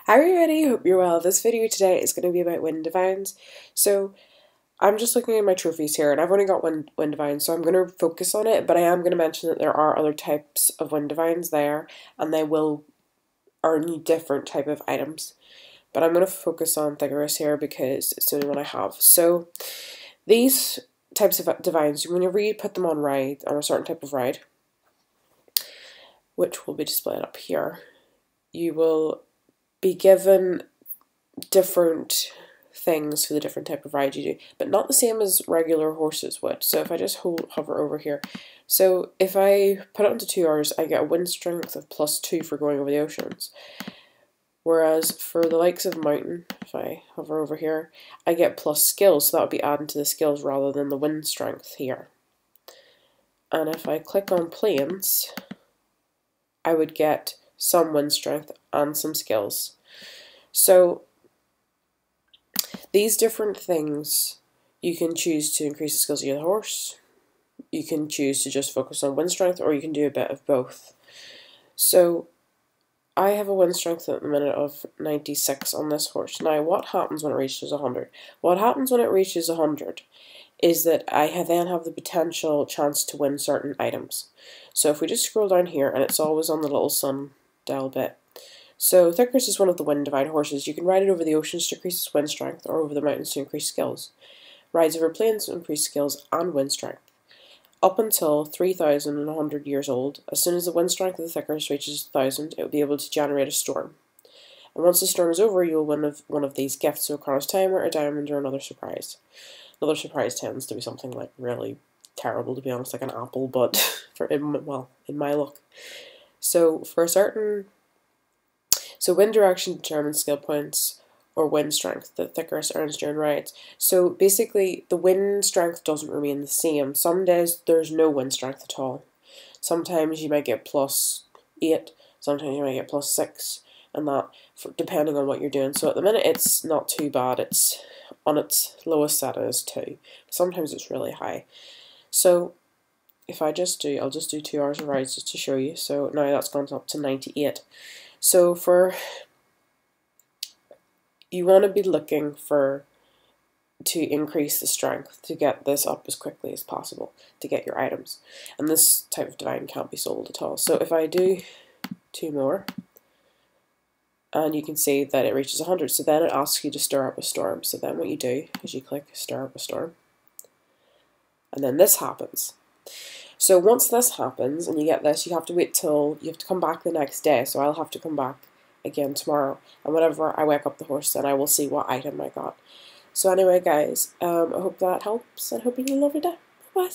Hi everybody, hope you're well. This video today is going to be about wind divines. So I'm just looking at my trophies here and I've only got one wind divine, so I'm going to focus on it, but I am going to mention that there are other types of wind divines there and they will earn different type of items. But I'm going to focus on Howrse here because it's the only one I have. So these types of divines, whenever you put them on a certain type of ride, which will be displayed up here, you will be given different things for the different type of ride you do, but not the same as regular horses would. So if I just hover over here, so if I put it into 2 hours, I get a wind strength of +2 for going over the oceans. Whereas for the likes of mountain, if I hover over here, I get plus skills, so that would be adding to the skills rather than the wind strength here. And if I click on plains, I would get some wind strength and some skills. So these different things, you can choose to increase the skills of your horse, you can choose to just focus on wind strength, or you can do a bit of both. So I have a wind strength at the minute of 96 on this horse. Now what happens when it reaches 100? What happens when it reaches 100 is that I then have the potential chance to win certain items. So if we just scroll down here, and it's always on the little sun dial bit. So Howrse is one of the wind divine horses. You can ride it over the oceans to increase its wind strength, or over the mountains to increase skills. Rides over plains to increase skills and wind strength. Up until 3,100 years old, as soon as the wind strength of the Howrse reaches 1,000, it will be able to generate a storm. And once the storm is over, you will win one of these gifts, so a Chronos timer, a diamond, or another surprise. Another surprise tends to be something like really terrible, to be honest, like an apple, but in my luck. So wind direction determines skill points or wind strength that Howrse earns during rides. So basically, the wind strength doesn't remain the same. Some days there's no wind strength at all. Sometimes you might get +8, sometimes you might get +6, and that depending on what you're doing. So at the minute it's not too bad. It's on its lowest setting is 2. Sometimes it's really high. So if I'll just do 2 hours of rides just to show you. So now that's gone up to 98. So you want to be looking to increase the strength to get this up as quickly as possible to get your items. And this type of divine can't be sold at all. So if I do 2 more, and you can see that it reaches 100, so then it asks you to stir up a storm. So then what you do is you click stir up a storm, and then this happens. So once this happens and you get this, you have to come back the next day. So I'll have to come back again tomorrow, and whenever I wake up the horse, then I will see what item I got. So anyway guys, I hope that helps, and hope you have a lovely day. Bye.